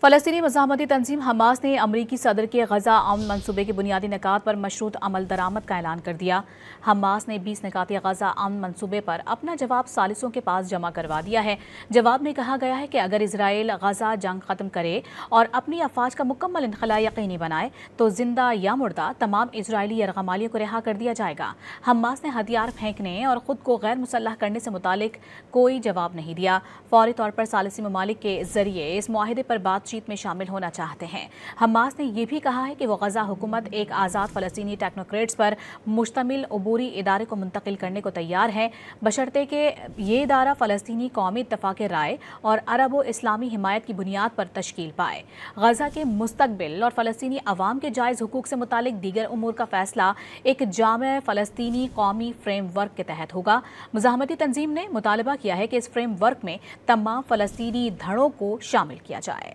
फ़लस्तीनी मज़ाहमती तंजीम Hamas ने अमरीकी सदर के गज़ा अमन मनसूबे के बुनियादी निकात पर मशरूत अमल दरामद का ऐलान कर दिया। हमास ने 20 निकाती गज़ा अमन मनसूबे पर अपना जवाब सालिसों के पास जमा करवा दिया है। जवाब में कहा गया है कि अगर इसराइल गज़ा जंग ख़त्म करे और अपनी अफवाज का मुकम्मल इनखला यकीनी बनाए तो जिंदा या मुर्दा तमाम इजरायली यरगमालियों को रिहा कर दिया जाएगा। हमास ने हथियार फेंकने और ख़ुद को गैर मुसल्लह करने से मुतालिक कोई जवाब नहीं दिया। फौरी तौर पर सालिसी ममालिक के जरिए इस मुआहिदे पर बातचीत में शामिल होना चाहते हैं। हमास ने यह भी कहा है कि वो गजा हुकूमत एक आज़ाद फ़लस्तीनी टेक्नोक्रेट्स पर मुश्तमिल अबूरी इदारे को मुंतकिल करने को तैयार है, बशर्ते कि ये इदारा फ़लस्तीनी कौमी इत्तफ़ाक़ राय और अरब व इस्लामी हिमायत की बुनियाद पर तश्कील पाए। गजा के मुस्तकबिल और फ़लस्तीनी अवाम के जायज़ हुकूक से मुतालिक दीगर उमूर का फैसला एक जामे फ़लस्तीनी कौमी फ्रेम वर्क के तहत होगा। मुज़ाहमती तंजीम ने मुतालबा किया है कि इस फ्रेम वर्क में तमाम फ़लस्तीनी धड़ों को शामिल किया जाए।